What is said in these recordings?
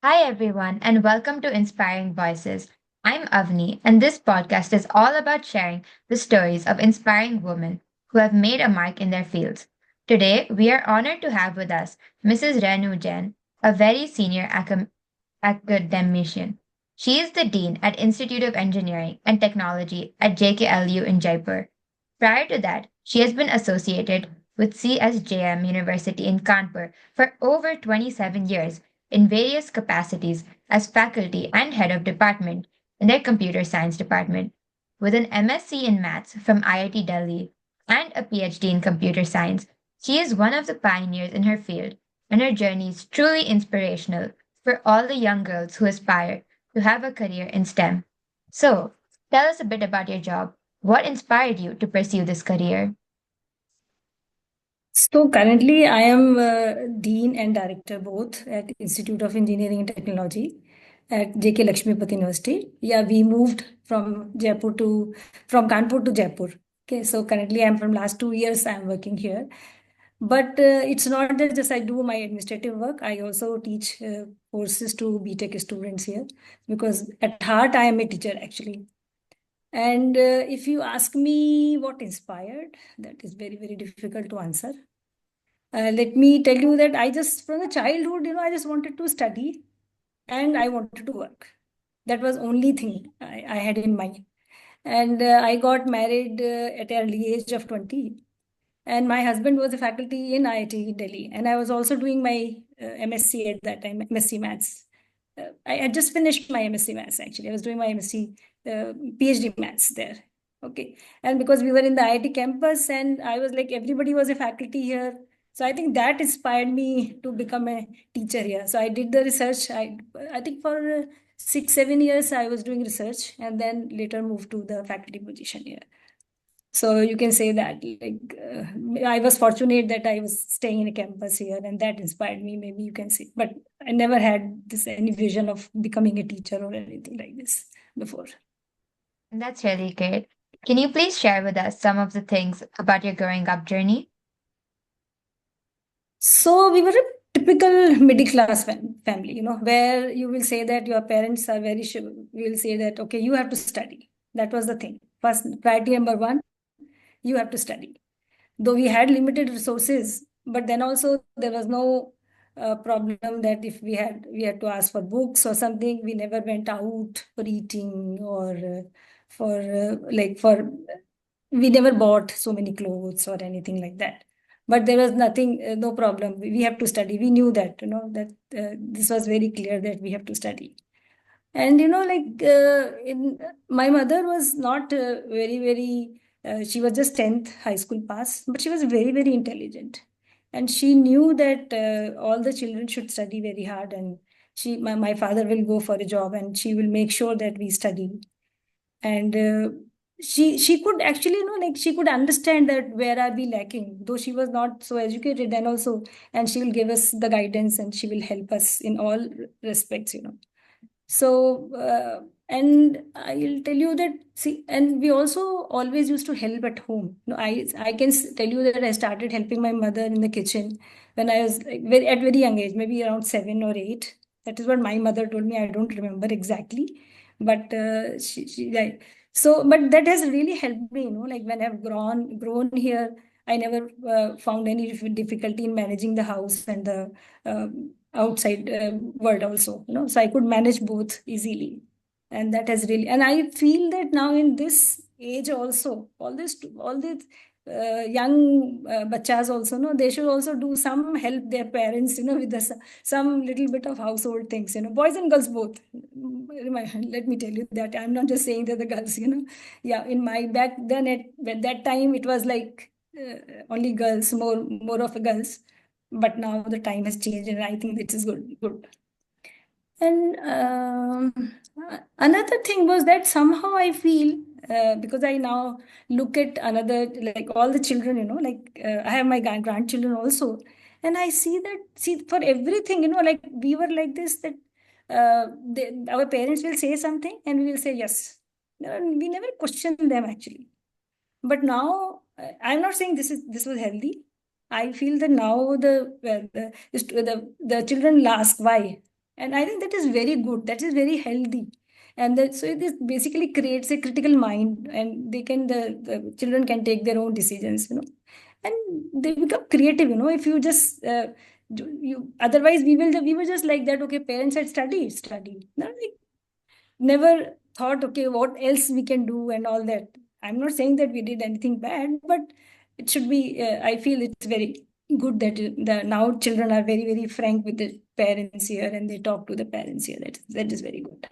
Hi, everyone, and welcome to Inspiring Voices. I'm Avni, and this podcast is all about sharing the stories of inspiring women who have made a mark in their fields. Today, we are honored to have with us Mrs. Renu Jain, a very senior academician. She is the Dean at Institute of Engineering and Technology at JKLU in Jaipur. Prior to that, she has been associated with CSJM University in Kanpur for over 27 years in various capacities as faculty and head of department in their computer science department. With an MSc in maths from IIT Delhi and a PhD in computer science, she is one of the pioneers in her field, and her journey is truly inspirational for all the young girls who aspire to have a career in STEM. So, tell us a bit about your job. What inspired you to pursue this career? So currently, I am Dean and Director both at Institute of Engineering and Technology at JK Lakshmipati University. Yeah, we moved from Kanpur to Jaipur. Okay, so currently I'm from last 2 years I'm working here. But it's not that just I do my administrative work. I also teach courses to BTech students here because at heart I am a teacher actually. And if you ask me what inspired, that is very, very difficult to answer. Let me tell you that I just, from the childhood, I just wanted to study and I wanted to work. That was only thing I had in mind. And I got married at an early age of 20. And my husband was a faculty in IIT Delhi. And I was also doing my MSc at that time, MSc Maths. I had just finished my MSc Maths, actually. I was doing my MSc PhD Maths there. Okay. And because we were in the IIT campus and I was like, everybody was a faculty here. So I think that inspired me to become a teacher here. So I did the research. I think for 6, 7 years I was doing research and then later moved to the faculty position here. So you can say that I was fortunate that I was staying in a campus here and that inspired me, maybe you can say. But I never had this any vision of becoming a teacher or anything like this before. That's really great. Can you please share with us some of the things about your growing up journey? So we were a typical middle class family, where you will say that your parents are very sure. You will say that, okay, you have to study. That was the thing. First, priority number one, you have to study. Though we had limited resources, but then also there was no problem that if we had to ask for books or something, we never went out for eating or for we never bought so many clothes or anything like that. But there was nothing, no problem. We have to study. We knew that, that this was very clear that we have to study. And in my mother was not she was just 10th high school pass, but she was very, very intelligent. And she knew that all the children should study very hard and my father will go for a job and she will make sure that we study. And she could actually, she could understand that where are we lacking, though she was not so educated then also, and she will give us the guidance and she will help us in all respects. So, and I'll tell you that, see, and we also always used to help at home. No, I can tell you that I started helping my mother in the kitchen when I was like at very young age, maybe around 7 or 8. That is what my mother told me. I don't remember exactly, but she like so. But that has really helped me. Like when I've grown here, I never found any difficulty in managing the house and the outside world also, so I could manage both easily. And that has really, and I feel that now in this age also, all these young bachas also, no, they should also do some help their parents, with some little bit of household things, boys and girls both. Let me tell you that I'm not just saying that the girls, yeah, in my back then at that time it was like only girls, more of a girls, but now the time has changed and I think this is good. And another thing was that somehow I feel, because I now look at another, like all the children, like I have my grandchildren also, and I see that, see, for everything, like we were like this, that our parents will say something and we will say yes. We never question them actually. But now, I'm not saying this was healthy. I feel that now the children ask why. And I think that is very good. That is very healthy. And that, so this basically creates a critical mind, and the children can take their own decisions, and they become creative, if you just you otherwise we were just like that. Okay, parents said study. No, like, never thought, okay, what else we can do and all that. I'm not saying that we did anything bad, but it should be. I feel it's very good that the now children are very very frank with the parents here, and they talk to the parents here. That is very good.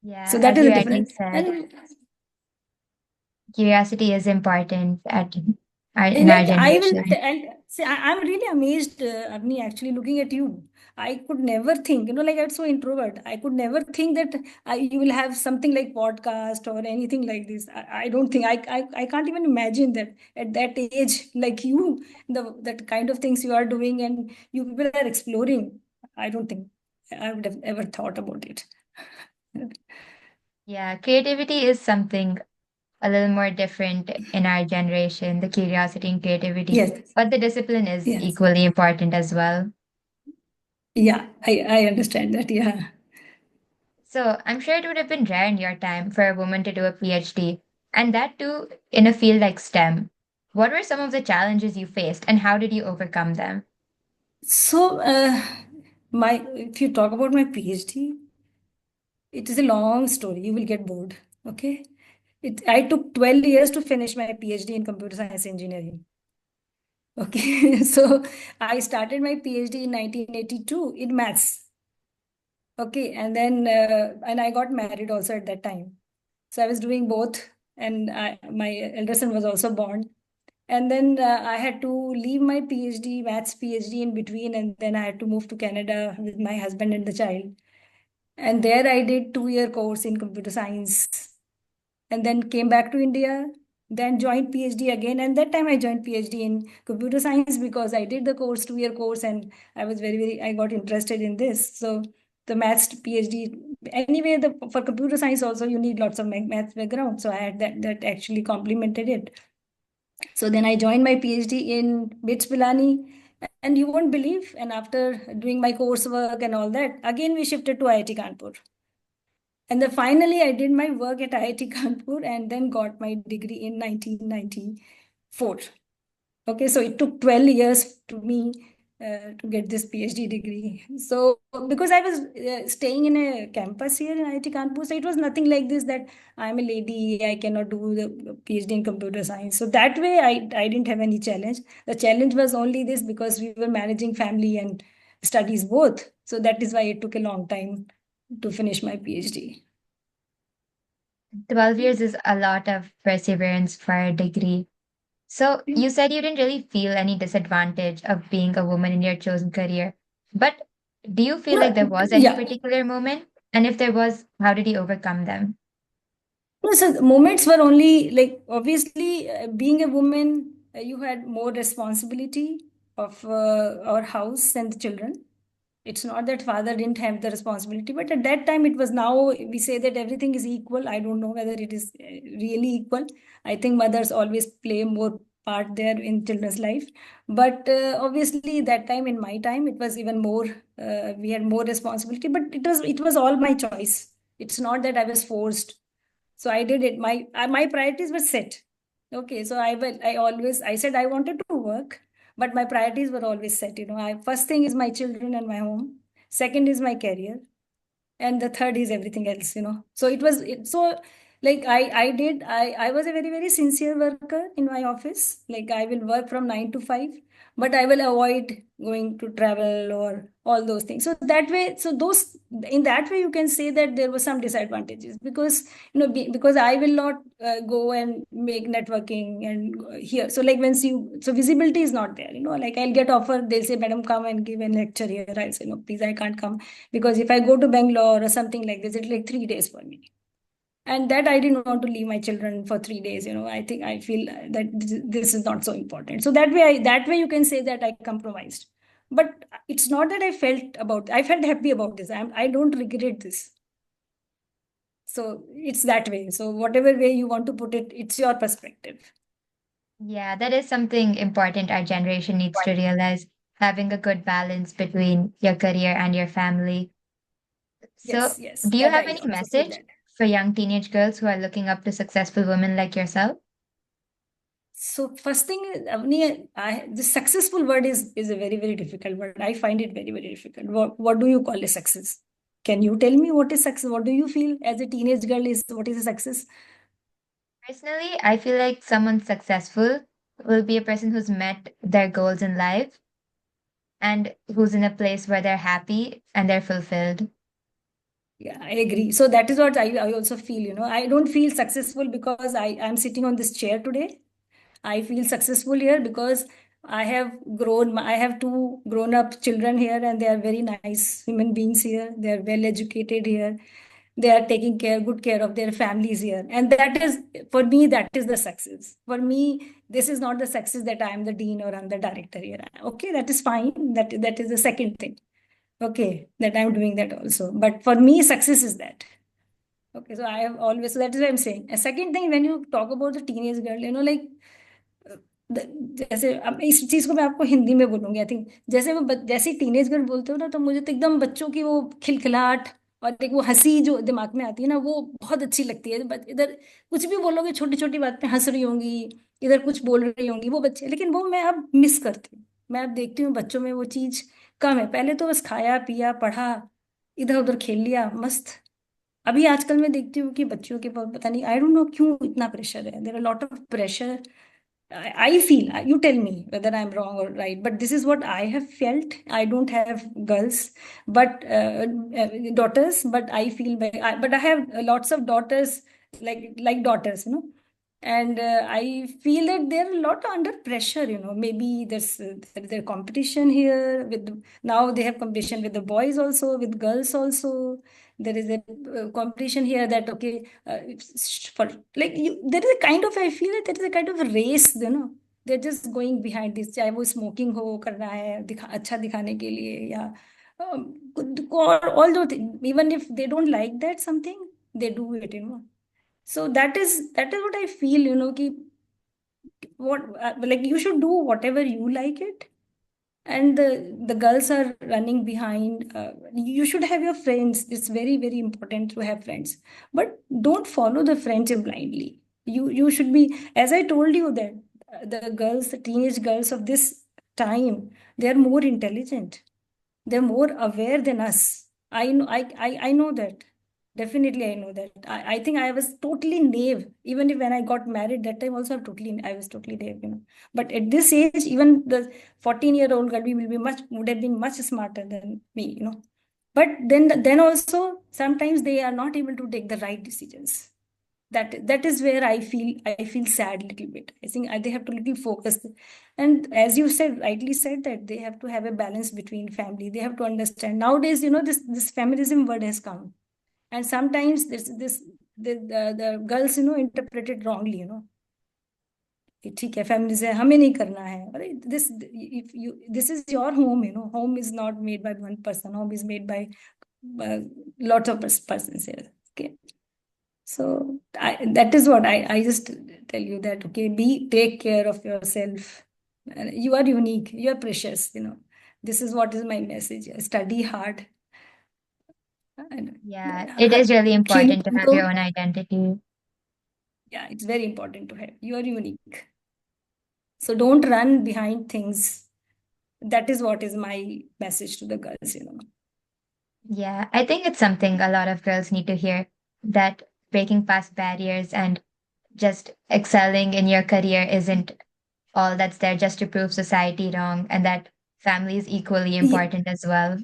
So Yeah, that as is you a rightly difference. said, And curiosity is important in our like I will, generation. and see, I'm really amazed, Avni, actually looking at you. I could never think, like I'm so introvert. I could never think that you will have something like podcast or anything like this. I don't think I can't even imagine that at that age, like you, that kind of things you are doing and you people are exploring. I don't think I would have ever thought about it. Yeah, creativity is something a little more different in our generation, the curiosity and creativity, Yes, but the discipline is yes. equally important as well. Yeah, I understand that. Yeah. So I'm sure it would have been rare in your time for a woman to do a PhD, and that too in a field like STEM. What were some of the challenges you faced, and how did you overcome them? So, my if you talk about my PhD, it is a long story. You will get bored. Okay. I took 12 years to finish my PhD in computer science engineering. Okay. So I started my PhD in 1982 in maths. Okay. And I got married also at that time. So I was doing both. And my elder son was also born. And then I had to leave my PhD, maths PhD in between. And then I had to move to Canada with my husband and the child. And there I did 2 year course in computer science, and then came back to India, then joined PhD again. And that time I joined PhD in computer science because I did the course, 2 year course, and I was I got interested in this. So the maths PhD, anyway, for computer science also you need lots of maths background. So I had that actually complemented it. So then I joined my PhD in BITS Pilani, and you won't believe. And after doing my coursework and all that, again we shifted to IIT Kanpur. And then finally, I did my work at IIT Kanpur and then got my degree in 1994. Okay, so it took 12 years to me to get this PhD degree. So, because I was staying in a campus here in IIT Kanpur, so it was nothing like this that I'm a lady, I cannot do the PhD in computer science. So, that way, I didn't have any challenge. The challenge was only this because we were managing family and studies both. So, that is why it took a long time to finish my PhD. 12 years is a lot of perseverance for a degree. So you said you didn't really feel any disadvantage of being a woman in your chosen career. But do you feel like there No, was any yeah. particular moment? And if there was, how did you overcome them? No, so the moments were only like obviously being a woman, you had more responsibility of our house and the children. It's not that father didn't have the responsibility, but at that time it was. Now we say that everything is equal. I don't know whether it is really equal. I think mothers always play more part there in children's life. But obviously that time, in my time, it was even more. We had more responsibility, but it was all my choice. It's not that I was forced. So I did it. My priorities were set. Okay, so I said I wanted to work, but my priorities were always set. I first thing is my children and my home. Second is my career, and the third is everything else. So so like I was a very very sincere worker in my office. Like I will work from 9 to 5, but I will avoid going to travel or all those things. So that way, so those in that way you can say that there were some disadvantages because because I will not go and make networking and here. So like so visibility is not there. Like I'll get offer, they'll say, "Madam, come and give a lecture here." I'll say, "No, please, I can't come." Because if I go to Bangalore or something like this, it'll take 3 days for me. And that I didn't want to leave my children for 3 days. I think I feel that this is not so important. So that way you can say that I compromised. But it's not that I felt happy about this. I don't regret this. So it's that way. So whatever way you want to put it, it's your perspective. Yeah, that is something important our generation needs to realize. having a good balance between your career and your family. So, Yes, yes, do you that have I any also feel message that. for young teenage girls who are looking up to successful women like yourself? So first thing, Avni, this successful word is a very very difficult word. I find it very very difficult. What do you call a success? Can you tell me what is success? What do you feel as a teenage girl is what is a success? Personally, I feel like someone successful will be a person who's met their goals in life and who's in a place where they're happy and they're fulfilled. Yeah, I agree. So that is what I also feel, I don't feel successful because I'm sitting on this chair today. I feel successful here because I have two grown up children here and they are very nice human beings here. They are well educated here. They are taking good care of their families here. And that is, for me, that is the success. For me, this is not the success that I am the dean or I'm the director here. Okay, that is fine. That is the second thing. Okay, that I'm doing that also. But for me, success is that. Okay, so I have always, so that is what I'm saying. A second thing, when you talk about the teenage girl, like जैसे अब इस चीज को मैं आपको हिंदी में बोलूंगी I think जैसे जैसे टीनेज गर्ल बोलते हो ना तो मुझे तो एकदम बच्चों की वो खिलखिलाहट और एक वो हंसी जो दिमाग में आती है ना वो बहुत अच्छी लगती है इधर कुछ भी बोलोगे छोटी छोटी बात पे हंस रही होंगी इधर कुछ बोल रही होंगी वो बच्चे लेकिन वो मैं अब मिस करती हूँ मैं अब देखती हूँ बच्चों में वो चीज कम है पहले तो बस खाया पिया पढ़ा इधर उधर खेल लिया मस्त अभी आजकल मैं देखती हूँ कि बच्चियों के पास पता नहीं आई डोंट नो क्यों इतना प्रेशर है there are lot of pressure I feel, you tell me whether I'm wrong or right, but this is what I have felt. I don't have girls, but daughters, but I feel, but I have lots of daughters, like daughters, and I feel that they're a lot under pressure, maybe there's competition here now they have competition with the boys also, with girls also. There is a competition here that, okay, for like there is a kind of, I feel that there is a kind of a race, they're just going behind this, चाहे वो smoking हो करना है अच्छा दिखाने के लिए या or all those things, even if they don't like that something they do it, so that is what I feel, ki what like you should do whatever you like it, and the girls are running behind. You should have your friends. It's very very important to have friends, but don't follow the friendship blindly. You should be, as I told you, that the teenage girls of this time, they are more intelligent, they're more aware than us. I know, I know that. Definitely, I know that. I think I was totally naive. Even if when I got married, that time also I was totally naive, But at this age, even the 14-year-old girl would have been much smarter than me, But then also sometimes they are not able to take the right decisions. That is where I feel sad a little bit. I think they have to little focus, and as you said, rightly said, that they have to have a balance between family. They have to understand nowadays, this feminism word has come, and sometimes the girls, interpret it wrongly, कि ठीक है feminism हमें नहीं करना है अरे this is your home, home is not made by one person, home is made by lots of persons here. Okay. So that is what I just tell you that, okay, take care of yourself. You are unique. You are precious. This is what is my message. Study hard. And, Yeah, it is really Khelo important to have कूदो. your own identity. Yeah, it's very important to have. You are unique. So don't run behind things. That is what is my message to the girls. Yeah, I think it's something a lot of girls need to hear that breaking past barriers and just excelling in your career isn't all that's there just to prove society wrong, and that family is equally Ye- important as well.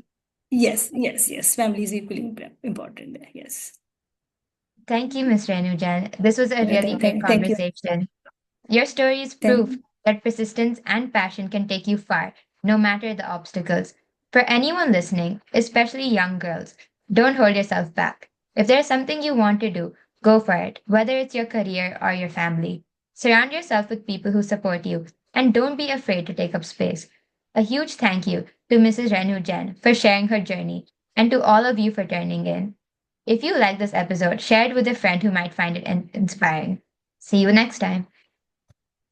Yes, yes, yes. Family is equally important there. Yes. Thank you, Ms. Renujan. This was a really great Thank you. conversation. Your story is proof Thank, that persistence and passion can take you far, no matter the obstacles. For anyone listening, especially young girls, don't hold yourself back. If there's something you want to do, go for it, whether it's your career or your family. Surround yourself with people who support you, and don't be afraid to take up space. A huge thank you to Mrs. Renu Jain for sharing her journey, and to all of you for turning in. If you like this episode, share it with a friend who might find it inspiring. See you next time.